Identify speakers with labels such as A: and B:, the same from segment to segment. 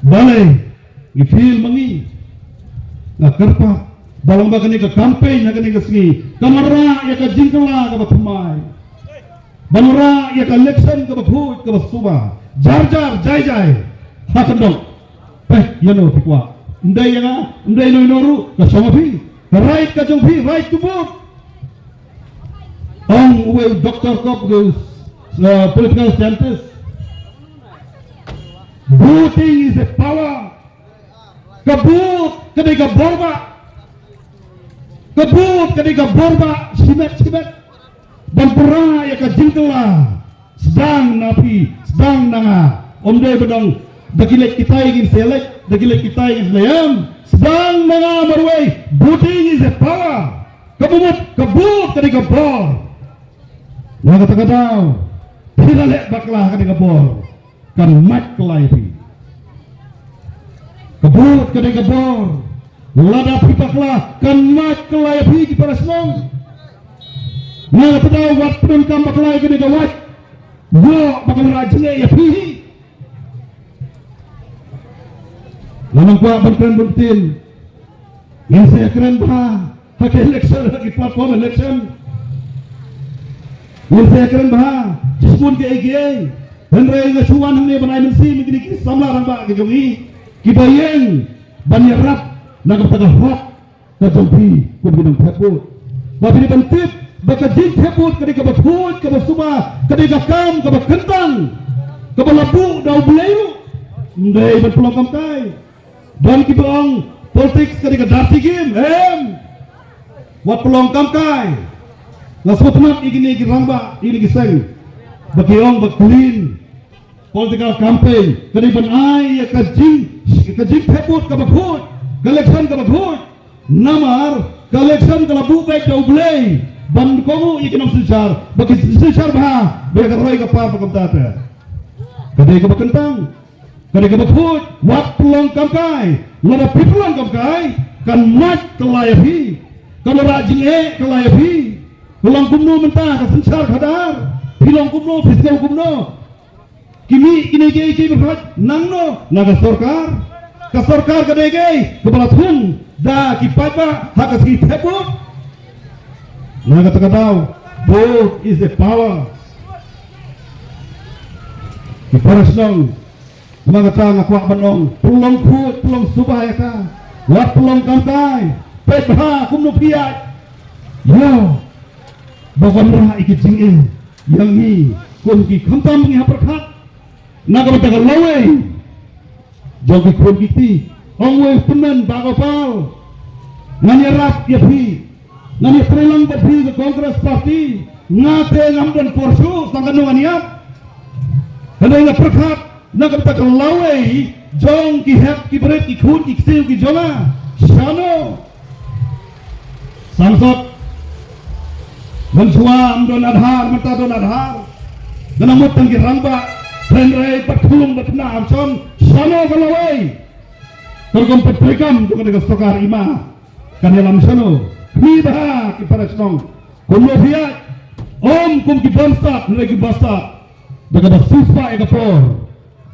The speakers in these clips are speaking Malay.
A: balai i-feel mangi na kerpa balang bagani ka campaign na gani ka singi kamara ya ka jingkala ka batumay banura ya ka election ka baghut ka basuba jar jai hakandong yano pikwa ndai no noru ka somapi ka right ka jongpi right to vote we doctor kop political scientist. Voting is a power. Kabut ketika borba simet dan pernah ya kajingkela sedang napi sedang nanga omde bedong dagilek kita ingin selek dagilek kita ingin selayam sedang nanga marway. Voting is a power. Kabut ketika bor nah kata-kata tidak lek baklah ketika bor kan mat kelaipi kebut ketika bor lada pipaklah kan mat kelaipi di para semong nah kata wat pun kam baklai ketika wat yo bakal rajinnya ya pihi lamang kuat buntin yang saya keren bah hak election hak platform election yang saya keren bah jispun ke EGA Henry ngasuan hang ne banai mensi migini ki samla ramba ke jongi kibayeng banyarap nagaptaga hot ka jompi kun binang theput babini bantip baka jin theput kadi ka bathut ka basuba kadi ka kam ka bakentang ka balabu dau belayu ndai batulong kam kai dan kibang politics kadi ka darti game wat pelong kam kai ngasutmat igini ki ramba ini ki seng bakiong bakulin political campaign kaniban ay kajing peput kabaghut election kabaghut namar election kalabu baik daublay ban komu ikinam silchar baki silchar bah bega roy ka pa pakamtata kadai ka bakentang kadai ka baghut wat pelong kamkai lada pipulong kamkai kan mat kelayapi kan rajing kelayapi ulang kumno mentah ka silchar kadar pilong kumno fiskal kumno kimi kini berfat nangno naga sorkar kadege kepala thun da kipapa hak asgi thebut naga takadau vote is the power kiparasnong mga tanga kwa banong pulong khut pulong subaya ka wat pulong kamkai pet ha kumno piat yo bagamra ikijing yang ni kun ki khamtam ngi haperkhat naga bataga lawe jogi kun kiti ongwe penan bagopal ngani rap yapi ngani trelang badhi ke Congress party ngate ngamdan porsu sangkanu nganiap kada inga perkhat naga bataga lawe jong ki hep ki bret ki khun ki sil ki jola shano sangsot mensuam don adhar mata don adhar nanamut tangki rangba Henry patulung batna amson shano kalawai tergom petrikam juga dengan stokar ima kan dalam shano mida ki parasnong kumno fiat om kum ki bonstat nilai ki basta daga basispa ekapor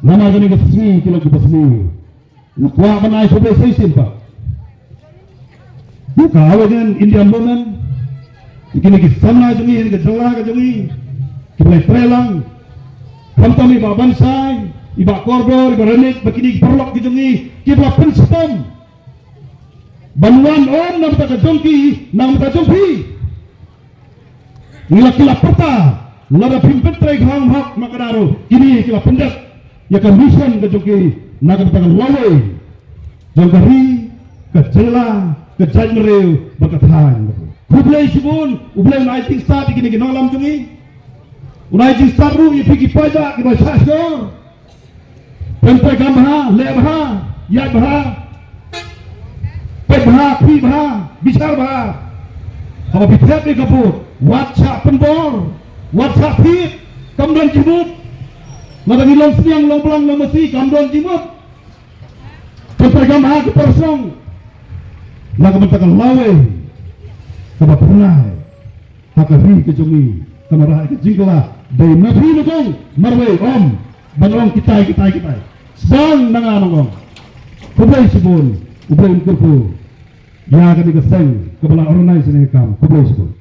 A: nama gani gasmi kilo ki basmi nakwa banai sobe seisin pa buka awajan Indian woman ikini ki samna jongi ini ke jala ke jongi ki boleh trelang Kamtami iba bansai, iba korbor, iba renik, bakini perlok ki jongi, ki bla penstom. Banuan om nam ta jongki, nam ta jongpi. Nila kila perta, lada pimpin trai khang hak makadaro, kini kila pendak, ya ka mission ke jongki, naga ta lawe. Jongkari, ke jela, ke janmereu, bakathan. Kublai sibun, ublai naiting start ikini ki nolam jongi. Unai jistar ru ye pigi pajak ki basasor pentai gamha le bha ya bha pe bha pi bha bichar bha haba bithet ni kaput watcha penbor watcha phi kamdon jimut madani long siang long blang long masi kamdon jimut pentai gamha ki persong naga mentakan lawe kaba punai hakari ke jongi kamara ke jingla dari nabi nukong marwe om banong kitai sedang nanganong kublai sibun ublai kurku ya kami keseng kepala orang lain sini kam kublai sibun